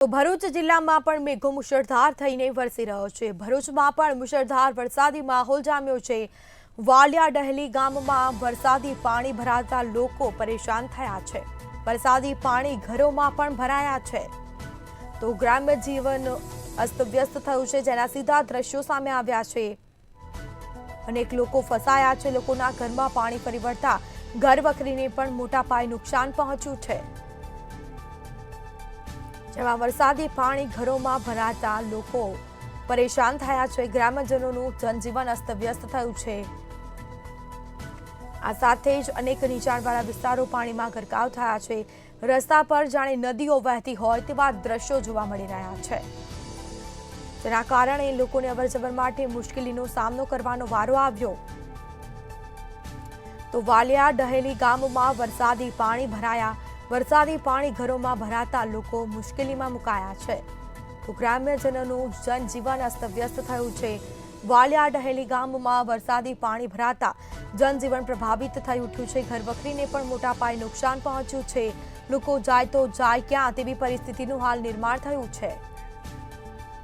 તો ભરૂચ જિલ્લામાં પણ મેઘો મુશળધાર થઈને વરસી રહ્યો છે। ભરૂચમાં પણ મુશળધાર વરસાદી માહોલ જામ્યો છે। વાલિયા ડહેલી ગામમાં વરસાદી પાણી ભરાતા લોકો પરેશાન થયા છે। વરસાદી પાણી ઘરોમાં પણ ભરાયા છે તો ગ્રામ્ય જીવન અસ્તવ્યસ્ત થયું છે, જેના સીધા દ્રશ્યો સામે આવ્યા છે। અનેક લોકો ફસાયા છે। લોકોના ઘરમાં પાણી ફરી વળતા ઘરવખરીને પણ મોટા પાયે નુકસાન પહોંચ્યું છે। જેમાં વરસાદી પાણી ઘરોમાં ભરાતા લોકો પરેશાન થયા છે। ગ્રામજનોનું જનજીવન અસ્તવ્યસ્ત થયું છે। આ સાથે જ અનેક નીચાણવાળા વિસ્તારો પાણીમાં ગરકાવ થયા છે। રસ્તા પર જાણે નદીઓ વહેતી હોય તેવા દ્રશ્યો જોવા મળી રહ્યા છે, જેના કારણે લોકોને અવરજવર માટે મુશ્કેલીનો સામનો કરવાનો વારો આવ્યો। તો વાલિયા ડહેલી ગામમાં વરસાદી પાણી ભરાયા। વરસાદી પાણી ઘરોમાં ભરાતા લોકો મુશ્કેલીમાં મુકાયા છે તો ગ્રામ્યજનોનું જનજીવન અસ્તવ્યસ્ત થયું છે। વાલિયા ડહેલી ગામમાં વરસાદી પાણી ભરાતા જનજીવન પ્રભાવિત થઈ ઉઠ્યું છે। ઘરવખરીને પણ મોટા પાયે નુકસાન પહોંચ્યું છે। લોકો જાય તો જાય ક્યાં તેવી પરિસ્થિતિનું હાલ નિર્માણ થયું છે।